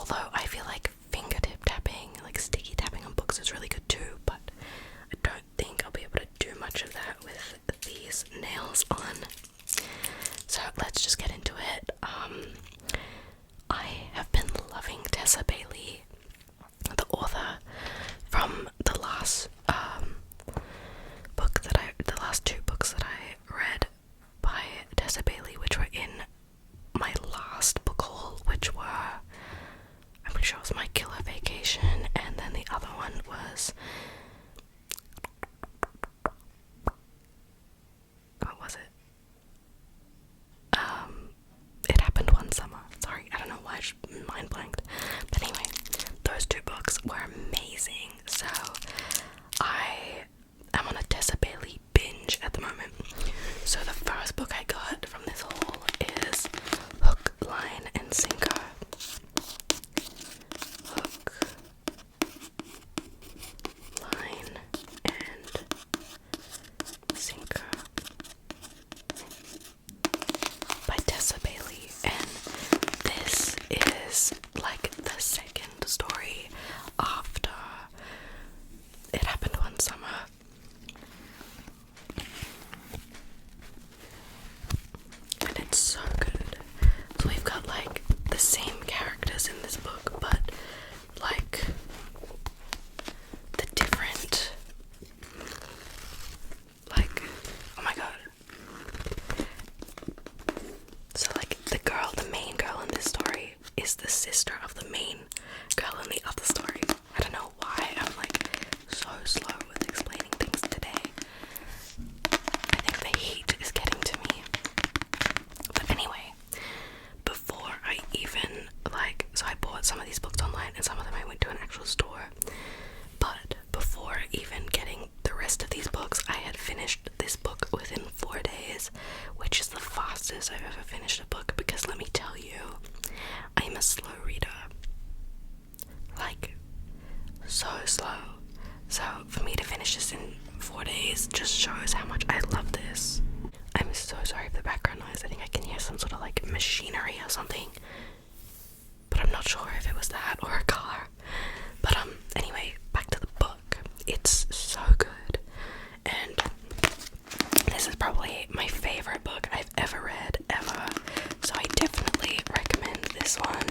Although I feel like fingertip tapping, like sticky tapping on books is really good too, but I don't think I'll be able to do much of that with these nails on. So let's just get into it. I have been loving Tessa Bailey, the author from the last the last two books that I read by Tessa Bailey, which were in my last book haul, which were, I'm pretty sure it was My Killer Vacation, and then the other one was, what was it? It Happened One Summer. Sorry, I don't know why I just mind blanked. But anyway, those two books were amazing. So I am on a Tessa Bailey binge at the moment. So the first book I got from this haul is Hook, Line, and Sinker. Hook, Line, and Sinker by Tessa Bailey, and this is like the second story after It Happened One Summer. And it's so good. So we've got like the same characters in this book, but like the different, like, oh my god. So like the main girl in this story is the sister of the main girl in the other story. I don't know why I'm like so slow with explaining things today. I think the heat is getting to me. But anyway, before I even so I bought some of these books online and some of them I went to an actual store. But before even getting the rest of these books, I had finished this book within 4 days, which is the fastest I've ever finished a book, because let me tell you, I'm a slow reader. Like, so slow. So for me to finish this in 4 days just shows how much I love this. I'm so sorry for the background noise. I think I can hear some sort of like machinery or something, but I'm not sure if it was that or a car. But anyway, back to the book. It's so good, and this is probably my favorite book I've ever read, ever. So I definitely recommend this one.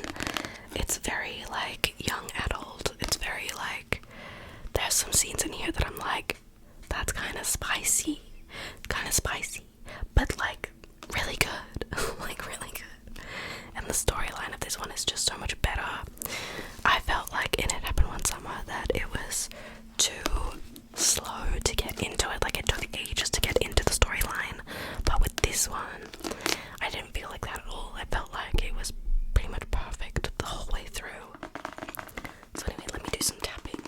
It's very like young adult. It's very like, there's some scenes in here that I'm like, that's kind of spicy, but like really good, like really good. And the storyline of this one is just so much better. I felt like in It Happened One Summer that it was too slow to get into it. Like, it took ages to get into the storyline, but with this one I didn't feel like that at all. I felt like it was pretty much perfect the whole way through. So anyway, let me do some tapping.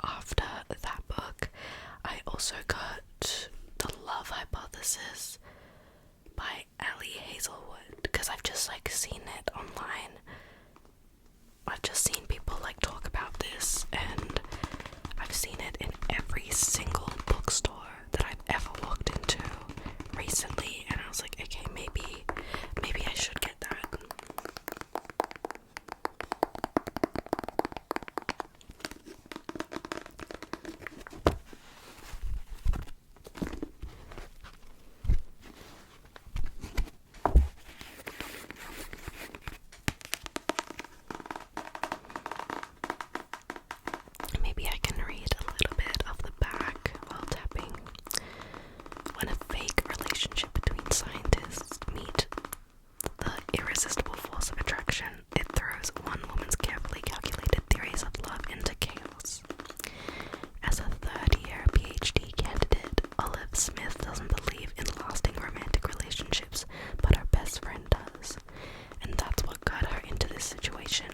after that book, I also got The Love Hypothesis by Hazelwood, because I've just like seen it online. I've just seen people like talk about this, and I've seen it in every single bookstore that I've ever walked into recently, and I was like, okay, maybe I should get that. Maybe I can read a little bit of the back while tapping. When a fake relationship between scientists meet the irresistible force of attraction, it throws one woman's carefully calculated theories of love into chaos. As a third-year PhD candidate, Olive Smith doesn't believe in lasting romantic relationships, but her best friend does. And that's what got her into this situation.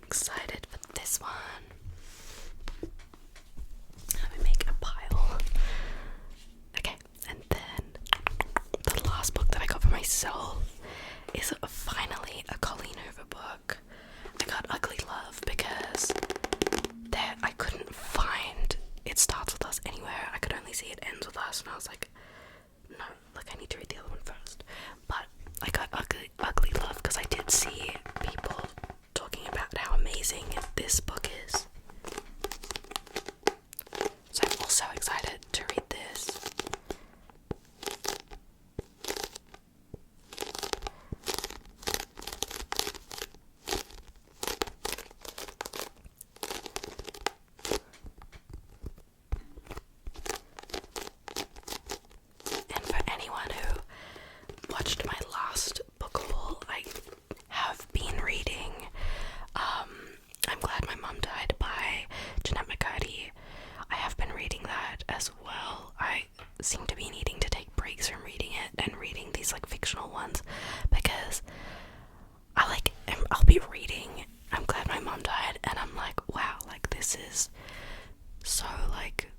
Excited for this one. Let me make a pile. Okay, and then the last book that I got for myself is finally a Colleen Hoover book. I got Ugly Love because I couldn't find It Starts With Us anywhere. I could only see It Ends With Us, and I was like, no, like I need to read the other one first. But I got Ugly Love because I did see people talking about how amazing this book is. So I'm also excited to read this. And for anyone who watched my last book haul, I have been reading I'm Glad My Mom Died by Jadah T. I have been reading that as well. I seem to be needing to take breaks from reading it and reading these like fictional ones, because I'll be reading I'm Glad My Mom Died and I'm like, wow, like this is so like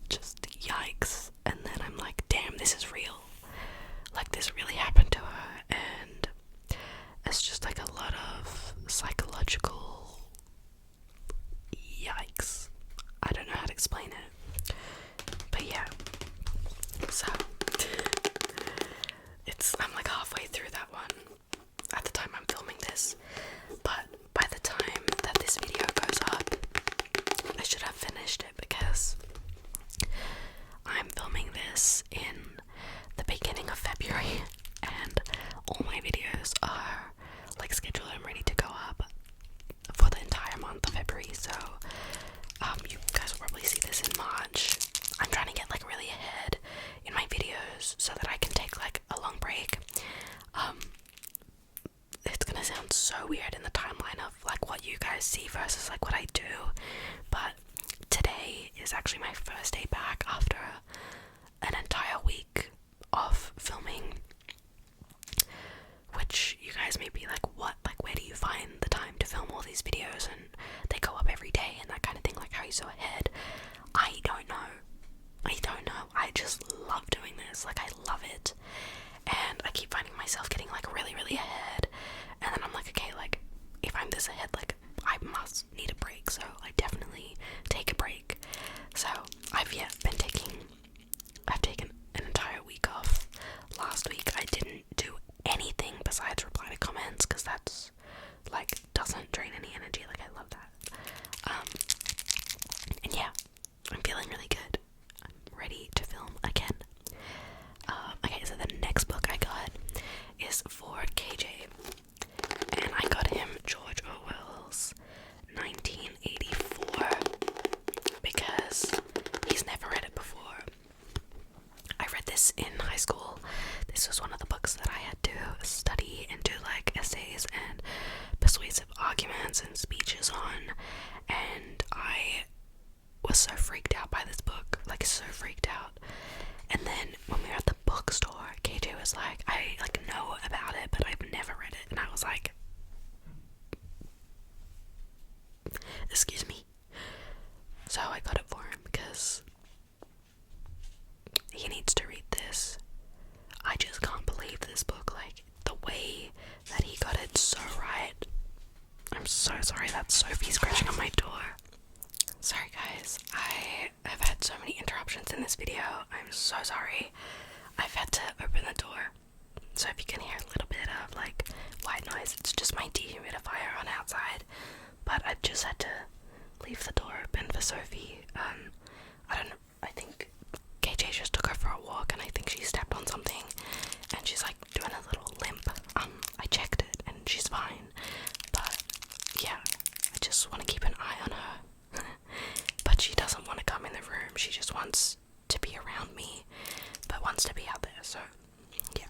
just yikes, and then I'm like, damn, this is real, like this really happened to her, and it's just like a lot of psychological yikes. I don't know how to explain it, but yeah, so I'm like halfway through that one at the time I'm filming this, but by the time that this video goes up, I should have finished it, because I'm filming this in the beginning of February, and all my videos are like scheduled and ready to go up for the entire month of February. So you guys will probably see this in March. I'm trying to get like really ahead in my videos so that I can take like a long break. It's gonna sound so weird in the timeline of like what you guys see versus like what I do, but today is actually my first day back after an entire week of filming, which you guys may be like, what, like where do you find the time to film all these videos and they go up every day and that kind of thing, like how are you so ahead? I don't know. I just love doing this. Like I love it, and I keep finding myself getting like really ahead, and then I'm like, okay, like if I'm this ahead, like I must need a break, so I definitely take a break. So I've taken an entire week off. Last week I didn't do anything besides reply to comments, because that's like doesn't drain any energy. Like I love that. was so freaked out by this book, like so freaked out. And then when we were at the bookstore, KJ was like, I like know about it, but I've never read it. And I was like, excuse me. So I got it for him because he needs to read this. I just can't believe this book, like the way that he got it so right. I'm so sorry, that's Sophie scratching on my door. Sorry guys, I have had so many interruptions in this video. I'm so sorry. I've had to open the door. So if you can hear a little bit of like white noise, it's just my dehumidifier on outside. But I've just had to leave the door open for Sophie. I don't know, I think KJ just took her for a walk and I think she stepped on something and she's like doing a little limp. I checked it and she's fine. But yeah, I just want to keep an eye on her. But she doesn't want to come in the room. She just wants to be around me, but wants to be out there. So yeah.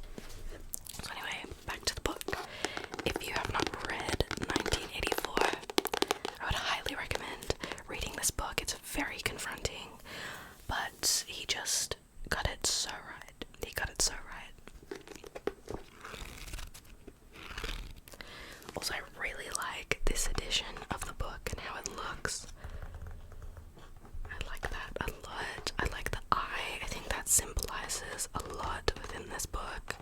So anyway, back to the book. If you have not read 1984, I would highly recommend reading this book. It's very confronting, but he just got it so right. He got it so right. Also, I really like this edition of the book and how it looks. I like that a lot. I like the eye. I think that symbolizes a lot within this book.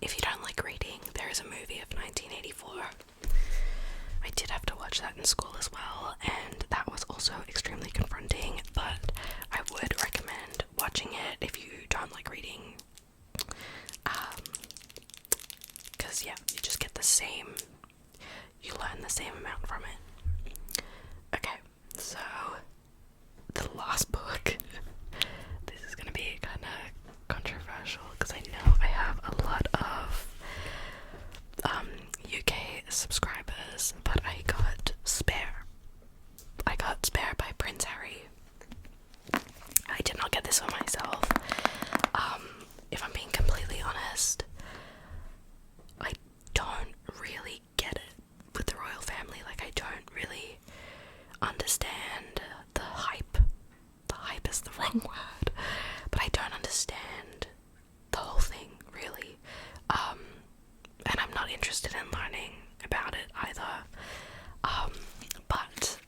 If you don't like reading, there is a movie of 1984. I did have to watch that in school as well, and that was also extremely confronting, but I would recommend watching it if you don't like reading. Because yeah, you just get the same, you learn the same amount from it. Okay, so the last book. This is gonna be kind of controversial because I know I have a lot of UK subscribers, but I got Spare. I got Spare by Prince Harry. I did not get this for myself. If I'm being completely honest, I don't really get it with the royal family. Like, I don't really understand the hype. The hype is the wrong word, but I don't understand the whole thing, really. And I'm not interested in learning about it either. But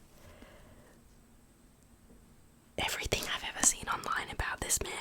everything I've ever seen online about this man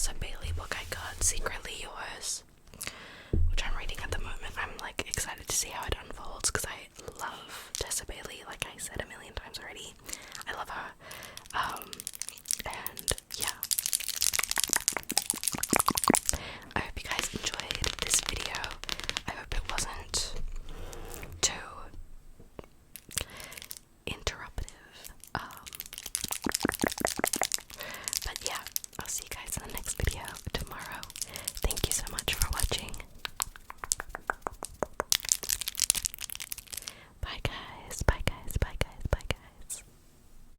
Tessa Bailey book I got, Secretly Yours, which I'm reading at the moment. I'm like excited to see how it unfolds because I love Tessa Bailey, like I said a million times already.